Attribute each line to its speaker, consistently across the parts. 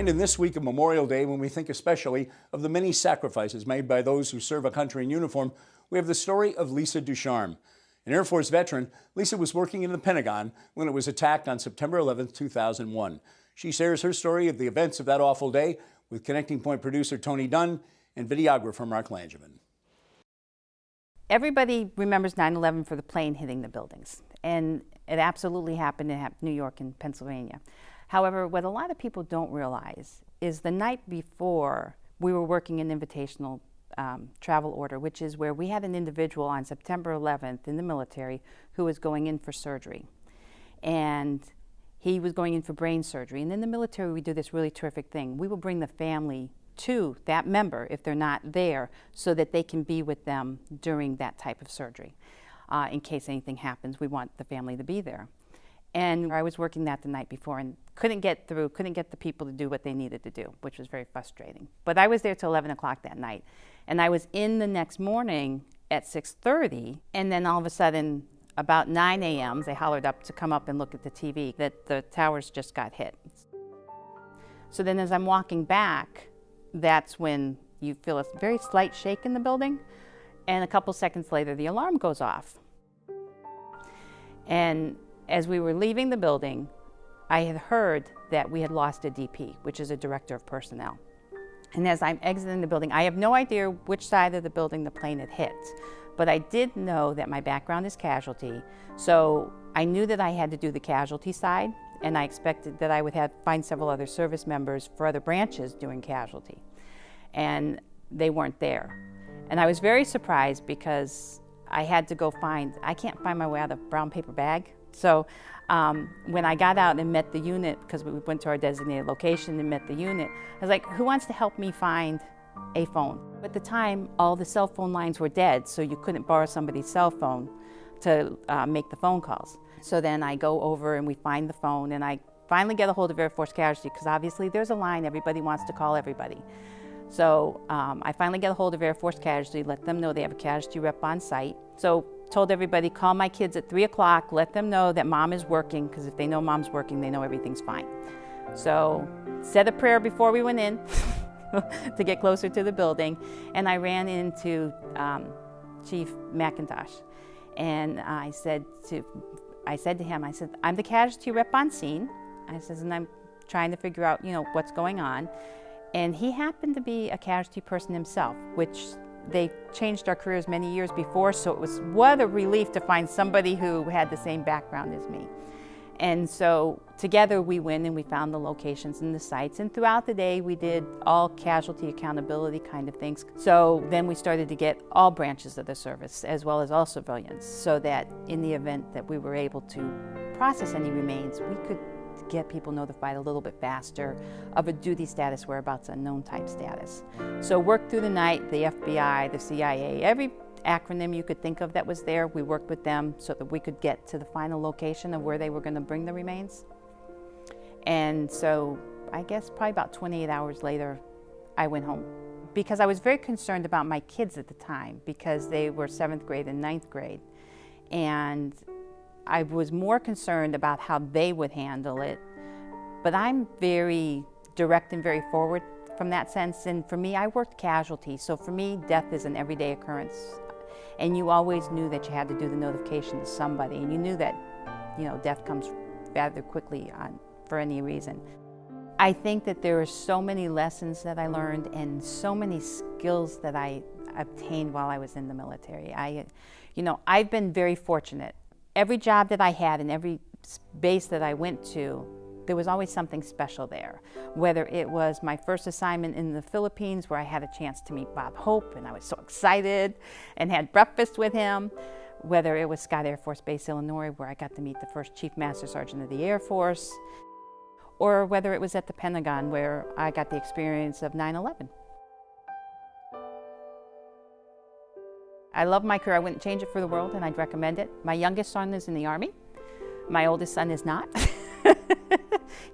Speaker 1: joined in this week of Memorial Day when we think especially of the many sacrifices made by those who serve a country in uniform. We have the story of Lisa Ducharme. An Air Force veteran, Lisa was working in the Pentagon when it was attacked on September 11, 2001. She shares her story of the events of that awful day with Connecting Point producer Tony Dunne and videographer Mark Langevin.
Speaker 2: Everybody remembers 9/11 for the plane hitting the buildings, and it absolutely happened in New York and Pennsylvania. However, what a lot of people don't realize is the night before we were working an invitational travel order, which is where we had an individual on September 11th in the military who was going in for surgery. And he was going in for brain surgery. And in the military, we do this really terrific thing. We will bring the family to that member if they're not there so that they can be with them during that type of surgery. In case anything happens, we want the family to be there. And I was working that the night before and couldn't get the people to do what they needed to do, which was very frustrating. But I was there till 11 o'clock that night. And I was in the next morning at 6:30, and then all of a sudden, about 9 a.m., they hollered up to come up and look at the TV that the towers just got hit. So then as I'm walking back, that's when you feel a very slight shake in the building, and a couple seconds later, the alarm goes off. And as we were leaving the building, I had heard that we had lost a DP, which is a director of personnel. And as I'm exiting the building, I have no idea which side of the building the plane had hit, but I did know that my background is casualty, so I knew that I had to do the casualty side, and I expected that I would find several other service members for other branches doing casualty. And they weren't there. And I was very surprised because I had to go I can't find my way out of a brown paper bag. So when I got out and met the unit, because we went to our designated location and met the unit, I was like, who wants to help me find a phone? At the time, all the cell phone lines were dead, so you couldn't borrow somebody's cell phone to make the phone calls. So then I go over and we find the phone, and I finally get a hold of Air Force Casualty, because obviously there's a line, everybody wants to call everybody. So I finally get a hold of Air Force Casualty, let them know they have a casualty rep on site. So told everybody, call my kids at 3 o'clock, let them know that mom is working, because if they know mom's working, they know everything's fine. So said a prayer before we went in to get closer to the building, and I ran into Chief McIntosh, and I said to him, I said, I'm the casualty rep on scene. I says, and I'm trying to figure out, what's going on. And he happened to be a casualty person himself, which they changed our careers many years before, so it was what a relief to find somebody who had the same background as me. And so together we went and we found the locations and the sites, and throughout the day we did all casualty accountability kind of things. So then we started to get all branches of the service as well as all civilians, so that in the event that we were able to process any remains, we could get people notified a little bit faster of a duty status, whereabouts unknown type status. So worked through the night, the FBI, the CIA, every acronym you could think of that was there, we worked with them so that we could get to the final location of where they were going to bring the remains. And so I guess probably about 28 hours later, I went home, because I was very concerned about my kids at the time, because they were 7th grade and 9th grade. And I was more concerned about how they would handle it. But I'm very direct and very forward from that sense. And for me, I worked casualty. So for me, death is an everyday occurrence. And you always knew that you had to do the notification to somebody. And you knew that, death comes rather quickly for any reason. I think that there are so many lessons that I learned and so many skills that I obtained while I was in the military. I've been very fortunate. Every job that I had and every base that I went to, there was always something special there. Whether it was my first assignment in the Philippines, where I had a chance to meet Bob Hope and I was so excited and had breakfast with him, whether it was Scott Air Force Base, Illinois, where I got to meet the first Chief Master Sergeant of the Air Force, or whether it was at the Pentagon, where I got the experience of 9/11. I love my career. I wouldn't change it for the world, and I'd recommend it. My youngest son is in the Army. My oldest son is not.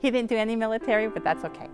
Speaker 2: He didn't do any military, but that's okay.